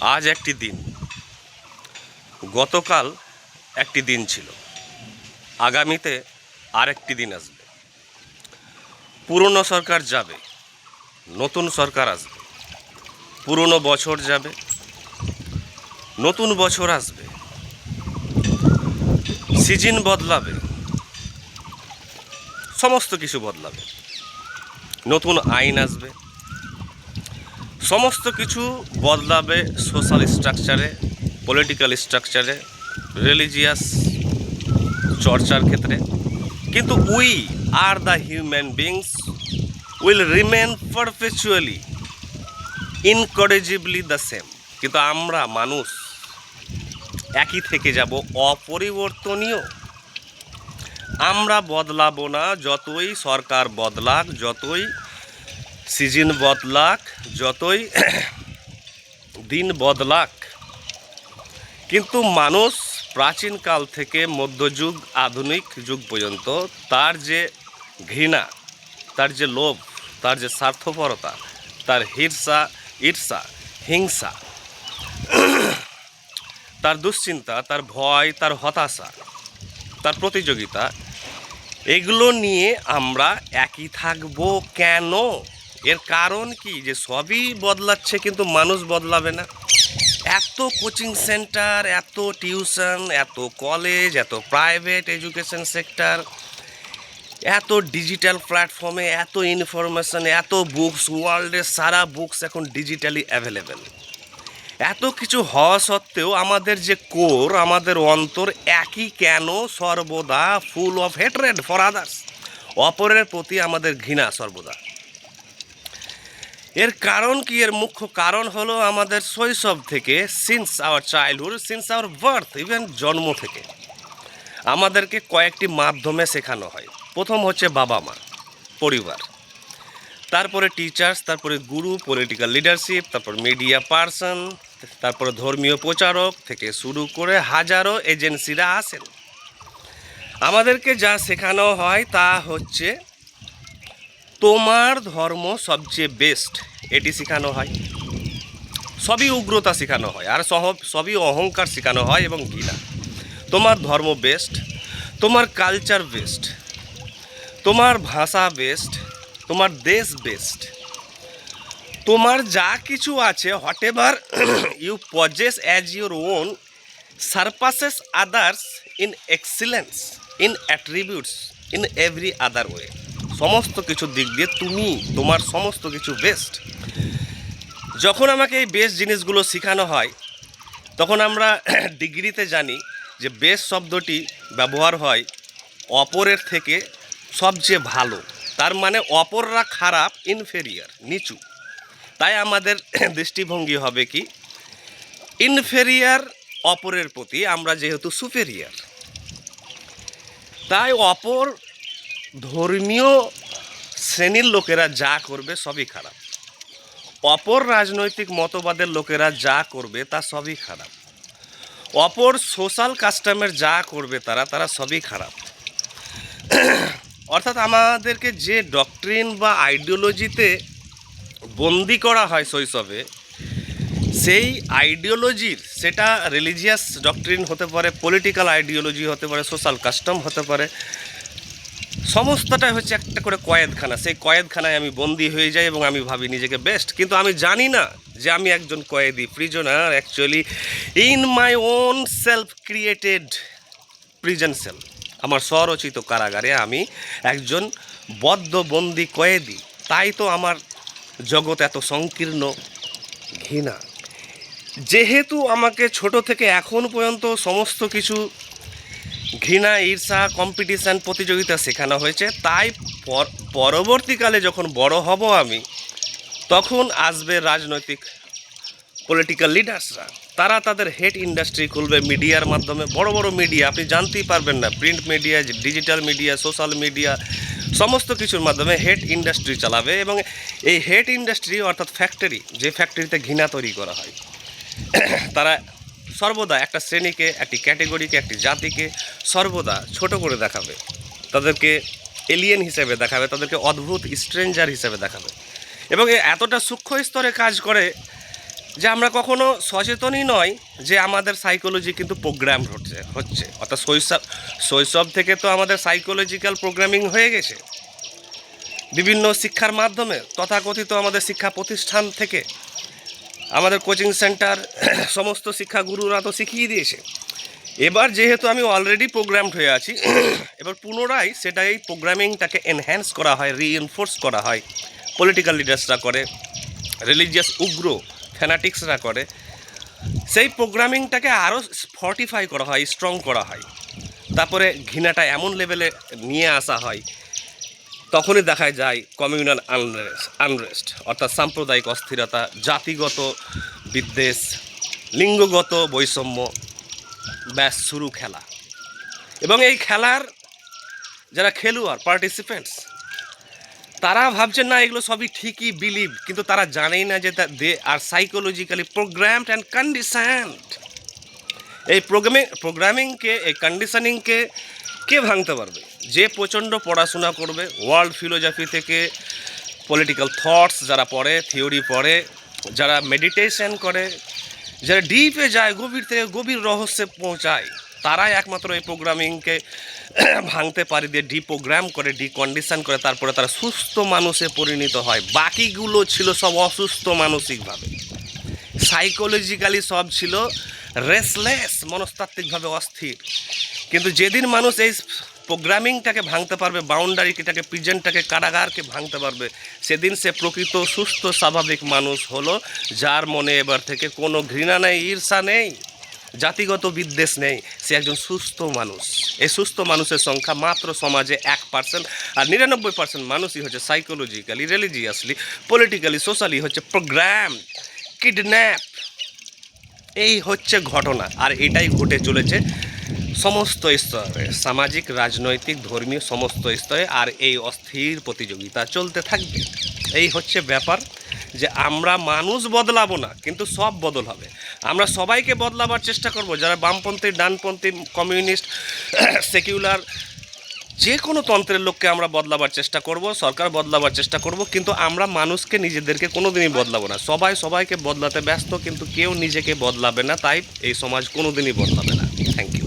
আজ একটি দিন, গতকাল একটি দিন ছিল, আগামীতে আরেকটি দিন আসবে। পুরনো সরকার যাবে, নতুন সরকার আসবে। পুরনো বছর যাবে, নতুন বছর আসবে। সিজন বদলাবে, সমস্ত কিছু বদলাবে। নতুন আইন আসবে, সমস্ত কিছু বদলাবে। সোশ্যাল স্ট্রাকচারে, পলিটিক্যাল স্ট্রাকচারে, রিলিজিয়াস চর্চার ক্ষেত্রে। কিন্তু we are the human beings will remain perpetually incorrigibly the same. কিন্তু আমরা মানুষ একই থেকে যাব, অপরিবর্তনীয়। আমরা বদলাবো না, যতই সরকার বদলাক, যতই সিজন বদলাক, যতই দিন বদলাক। কিন্তু মানুষ প্রাচীনকাল থেকে মধ্যযুগ, আধুনিক যুগ পর্যন্ত তার যে ঘৃণা, তার যে লোভ, তার যে স্বার্থপরতা, তার ঈর্ষা, হিংসা, তার দুশ্চিন্তা, তার ভয়, তার হতাশা, তার প্রতিযোগিতা, এগুলো নিয়ে আমরা একই থাকবো কেন? এর কারণ কি? যে সবই বদলাচ্ছে কিন্তু মানুষ বদলাবে না। এত কোচিং সেন্টার, এত টিউশন, এত কলেজ, এত প্রাইভেট এডুকেশন সেক্টর, এত ডিজিটাল প্ল্যাটফর্মে এত ইনফরমেশন, এত বুকস, ওয়ার্ল্ডের সারা বুকস এখন ডিজিটালি অ্যাভেলেবেল। এত কিছু হওয়া সত্ত্বেও আমাদের যে কোর, আমাদের অন্তর একই কেন? সর্বদা full of hatred for others. অপরের প্রতি আমাদের ঘৃণা সর্বদা। এর কারণ কি? এর মুখ্য কারণ হলো আমাদের শৈশব থেকে, since hour childhood, since our birth, even জন্ম থেকে আমাদেরকে কয়েকটি মাধ্যমে শেখানো হয়। প্রথম হচ্ছে বাবা মা, পরিবার, তারপরে টিচার্স, তারপরে গুরু, পলিটিক্যাল লিডারশিপ, তারপর মিডিয়া পার্সন, তারপরে ধর্মীয় প্রচারক থেকে শুরু করে হাজারো এজেন্সিরা আসেন। আমাদেরকে যা শেখানো হয় তা হচ্ছে তোমার ধর্ম সবচেয়ে বেস্ট, এটি শেখানো হয়। সবই উগ্রতা শেখানো হয়, আর সবই অহংকার শেখানো হয় এবং ঘৃণা। তোমার ধর্ম বেস্ট, তোমার কালচার বেস্ট, তোমার ভাষা বেস্ট, তোমার দেশ বেস্ট, তোমার যা কিছু আছে, whatever you possess as your own, surpasses others in excellence, in attributes, in every other way. সমস্ত কিছু দিক দিয়ে তোমার সমস্ত কিছু বেস্ট। যখন আমাকে এই বেস্ট জিনিসগুলো শেখানো হয়, তখন আমরা ডিগ্রিতে জানি যে বেস্ট শব্দটি ব্যবহার হয় অপরের থেকে সবচেয়ে ভালো। তার মানে অপররা খারাপ, ইনফেরিয়ার, নিচু। তাই আমাদের দৃষ্টিভঙ্গি হবে কি? ইনফেরিয়ার অপরের প্রতি, আমরা যেহেতু সুপেরিয়ার। তাই অপর ধর্মীয় শ্রেণীর লোকেরা যা করবে সবই খারাপ। অপর রাজনৈতিক মতবাদের লোকেরা যা করবে তা সবই খারাপ। অপর সোশ্যাল কাস্টমের যা করবে তারা সবই খারাপ। অর্থাৎ আমাদেরকে যে ডক্ট্রিন বা আইডিওলজিতে বন্দি করা হয় শৈশবে, সেই আইডিওলজির, সেটা রিলিজিয়াস ডক্ট্রিন হতে পারে, পলিটিক্যাল আইডিওলজি হতে পারে, সোশ্যাল কাস্টম হতে পারে, সমস্তটাই হচ্ছে একটা করে কয়েদখানা। সেই কয়েদখানায় আমি বন্দি হয়ে যাই এবং আমি ভাবি নিজেকে বেস্ট, কিন্তু আমি জানি না যে আমি একজন কয়েদি, prisoner actually in my own self created prison cell. আমার স্বরচিত কারাগারে আমি একজন বদ্ধবন্দি কয়েদি। তাই তো আমার জগৎ এত সংকীর্ণ, ঘৃণা। যেহেতু আমাকে ছোট থেকে এখন পর্যন্ত সমস্ত কিছু ঘৃণা, ঈর্ষা, কম্পিটিশান, প্রতিযোগিতা শেখানো হয়েছে, তাই পরবর্তীকালে যখন বড় হব আমি, তখন আসবে রাজনৈতিক পলিটিক্যাল লিডার্সরা। তারা তাদের হেড ইন্ডাস্ট্রি খুলবে মিডিয়ার মাধ্যমে। বড় বড় মিডিয়া, আপনি জানতেই পারবেন না, print media, digital media, social media, সমস্ত কিছুর মাধ্যমে হেড ইন্ডাস্ট্রি চালাবে। এবং এই হেড ইন্ডাস্ট্রি অর্থাৎ ফ্যাক্টরি, যে ফ্যাক্টরিতে ঘৃণা তৈরি করা হয়, তারা সর্বদা একটা শ্রেণীকে, একটি ক্যাটেগরিকে, একটি জাতিকে সর্বদা ছোট করে দেখাবে, তাদেরকে এলিয়েন হিসেবে দেখাবে, তাদেরকে অদ্ভুত স্ট্রেঞ্জার হিসেবে দেখাবে। এবং এতটা সূক্ষ্ম স্তরে কাজ করে যে আমরা কখনো সচেতনই নয় যে আমাদের সাইকোলজি কিন্তু প্রোগ্রাম হচ্ছে অর্থাৎ শৈশব থেকে তো আমাদের সাইকোলজিক্যাল প্রোগ্রামিং হয়ে গেছে বিভিন্ন শিক্ষার মাধ্যমে, তথাকথিত আমাদের শিক্ষা প্রতিষ্ঠান থেকে, আমাদের কোচিং সেন্টার, সমস্ত শিক্ষাগুরুরা তো শিখিয়ে দিয়েছে। এবার যেহেতু আমি অলরেডি প্রোগ্রামড হয়ে আছি, এবার পুনরায় সেটা এই প্রোগ্রামিংটাকে এনহ্যান্স করা হয়, রিএনফোর্স করা হয়, পলিটিক্যাল লিডার্সরা করে, রিলিজিয়াস উগ্র ফ্যানাটিক্সরা করে, সেই প্রোগ্রামিংটাকে আরও ফর্টিফাই করা হয়, স্ট্রং করা হয়, তারপরে ঘৃণাটা এমন লেভেলে নিয়ে আসা হয়, তখনই দেখা যায় কমিউনাল আনরেস্ট অর্থাৎ সাম্প্রদায়িক অস্থিরতা, জাতিগত বিদ্বেষ, লিঙ্গগত বৈষম্য, ব্যাস শুরু খেলা। এবং এই খেলার যারা খেলোয়াড় পার্টিসিপেন্টস, তারা ভাবছেন না এগুলো সবই ঠিকই বিলিভ, কিন্তু তারা জানেই না যে দে আর সাইকোলজিক্যালি প্রোগ্রামড অ্যান্ড কন্ডিশনড। এই প্রোগ্রামিংকে, এই কন্ডিশনিংকে কে ভাঙতে পারবে? যে প্রচণ্ড পড়াশোনা করবে, ওয়ার্ল্ড ফিলোজফি থেকে পলিটিক্যাল থটস যারা পড়ে, থিওরি পড়ে, যারা মেডিটেশন করে, যারা ডিপে যায়, গভীর থেকে গভীর রহস্যে পৌঁছায়, তারাই একমাত্র এই প্রোগ্রামিংকে ভাঙতে পারে, দিয়ে ডিপ্রোগ্রাম করে, ডিকন্ডিশন করে, তারপরে তারা সুস্থ মানুষে পরিণত হয়। বাকিগুলো ছিল সব অসুস্থ মানসিকভাবে, সাইকোলজিক্যালি সব ছিল রেসলেস, মনস্তাত্ত্বিকভাবে অস্থির। কিন্তু যেদিন মানুষ এই প্রোগ্রামিংটাকে ভাঙতে পারবে, বাউন্ডারিটাকে, প্রিজেন্টটাকে, কারাগারকে ভাঙতে পারবে, সেদিন সে প্রকৃত সুস্থ স্বাভাবিক মানুষ হলো, যার মনে এবার থেকে কোনো ঘৃণা নেই, ঈর্ষা নেই, জাতিগত বিদ্বেষ নেই। সে একজন সুস্থ মানুষ। এই সুস্থ মানুষের সংখ্যা মাত্র সমাজে 1%, আর 99% মানুষই হচ্ছে সাইকোলজিক্যালি, রিলিজিয়াসলি, পলিটিক্যালি, সোশ্যালি হচ্ছে প্রোগ্রাম, কিডন্যাপ। এই হচ্ছে ঘটনা, আর এটাই ঘটে চলেছে সমস্ত স্তরে, সামাজিক, রাজনৈতিক, ধর্মীয় সমস্ত স্তরে। আর এই অস্থির প্রতিযোগিতা চলতে থাকবে। এই হচ্ছে ব্যাপার, যে আমরা মানুষ বদলাবো না, কিন্তু সব বদল হবে। আমরা সবাইকে বদলাবার চেষ্টা করব, যারা বামপন্থী, ডানপন্থী, কমিউনিস্ট, সেকুলার, যে কোনো তন্ত্রের লোককে আমরা বদলাবার চেষ্টা করব, সরকার বদলাবার চেষ্টা করব, কিন্তু আমরা মানুষকে, নিজেদেরকে কোনোদিনই বদলাবো না। সবাই সবাইকে বদলাতে ব্যস্ত, কিন্তু কেউ নিজেকে বদলাবে না, তাই এই সমাজ কোনোদিনই বদলাবে না। Thank you.